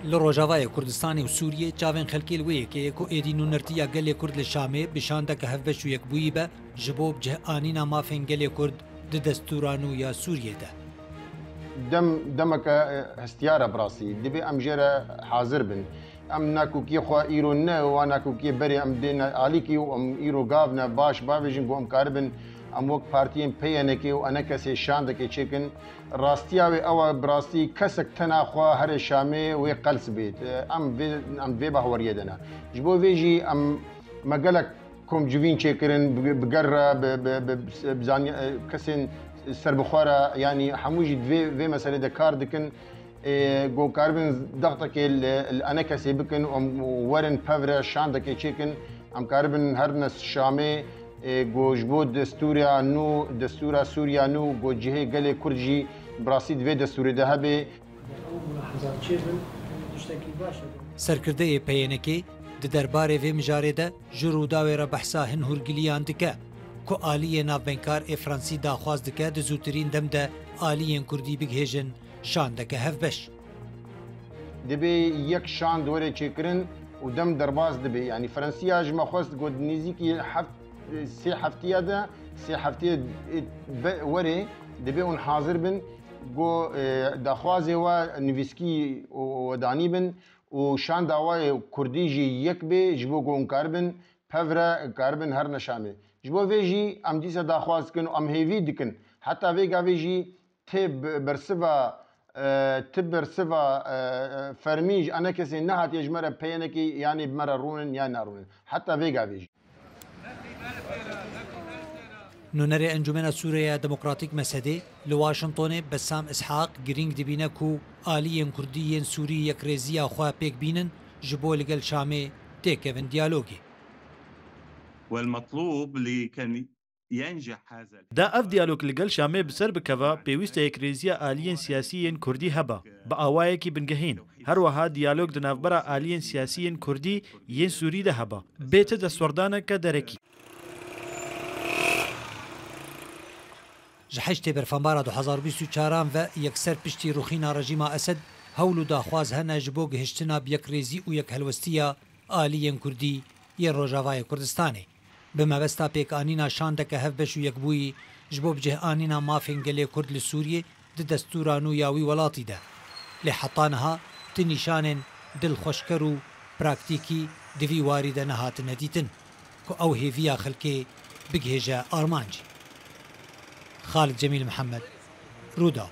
لروجاوای کردستانی و سوریه چاوین خلکی الویه که یکو ایدینو نرتیا گلی کرد لشامه بشانده که هفبش و یک بویی به جبوب جه آنینا مافین گلی کرد ده دستورانو یا سوریه ده. دمك هستيارة براسي دبي ام جرا حاضر بن ام ناكوكي خو ايرو نه و ناكوكي بري ام دين عليكي و ام ايرو غافنا باش باويجن بو ام كاربن ام وك بارتيين بيانكي و انا كسي شاندكي تشيكن راستياوي او براسي كسك تنا خو هر شامي و قلس بيت ام في بهوريدنا جبو فيجي ام مقالك كوم جوين تشيكرن بقرا بزاني كسن سربخوارا يعني حموجي في مسألة دكار دكن جو كاربن ضغطك الأنا كسي بكن ورن بافرا شان دكي تشيكن أم كاربن هرنس شامي جو جبود دستوريا نو دستورا سوريا نو جو جهة قلي كرجي براسيد في دستوري ذهبي سرکرده پیانکی د دربار وی مجاره ده جروداوی را بحثا هن هرگلیان دکه که آلیه نافبنکار فرانسی داخواست دکه ده زودترین دم ده آلیه کردی بگهیجن شان دکه هفبش. دبی یک شان دوره چکرن و دم درباز دبی یعنی فرانسی اجما خواست گود نزیکی سه هفتیه ده سه هفتیه وره دبی اون حاضر بن گو داخوازه و نویسکی و دانی بن و شان داوای کردی جی یک به جبو گون کاربن پفرا کاربن هر نشامه جبو ویجی ام دیسا داخواز کن ام هیوی دکن حتی ویگا ویجی تب برسوا فرمیج انا کسی نهات یجمره پینکی یعنی بمره رونن یا نارونن حتی ویگا ویجی نونر انجمن سوریه دموکراتیک مسده لواشنطن بسام اسحاق گرینگ دبینه کو آلیین کردیین سوری یک ریزیا خواه پیک بینن جبو لگل شامه تیکوین دیالوگی. والمطلوب لكي ينجح هذا دا اف ديالوج لقل شامي بسر بكفا بيوستا يكريزيا آليين سياسيين كردي هبا بأوايكي بنجهين هروها ديالوج دنافبرا آليين سياسيين كردي ين سوري ده هبا بيت دا سوردانا كدركي جحشت برفنبارا 2024 و یکسر پشتی روخینا رژیم اسد هولو داخواز هنه جبو گهشتنا بیک ریزی و یک هلوستیا آلیین کردی ین روجاوای کردستانی بمبستا پیک آنینا شاندک هفبش و یک بوی جبو بجه آنینا مافین گلی کرد لسوریه ده دستورانو یاوی ولاتی ده لحطانها تنشان دل خوشکرو پراکتیکی دوی وارد نهات ندیتن که او هیویا خلکی بگهجه آرمانجی. خالد جميل محمد رودا.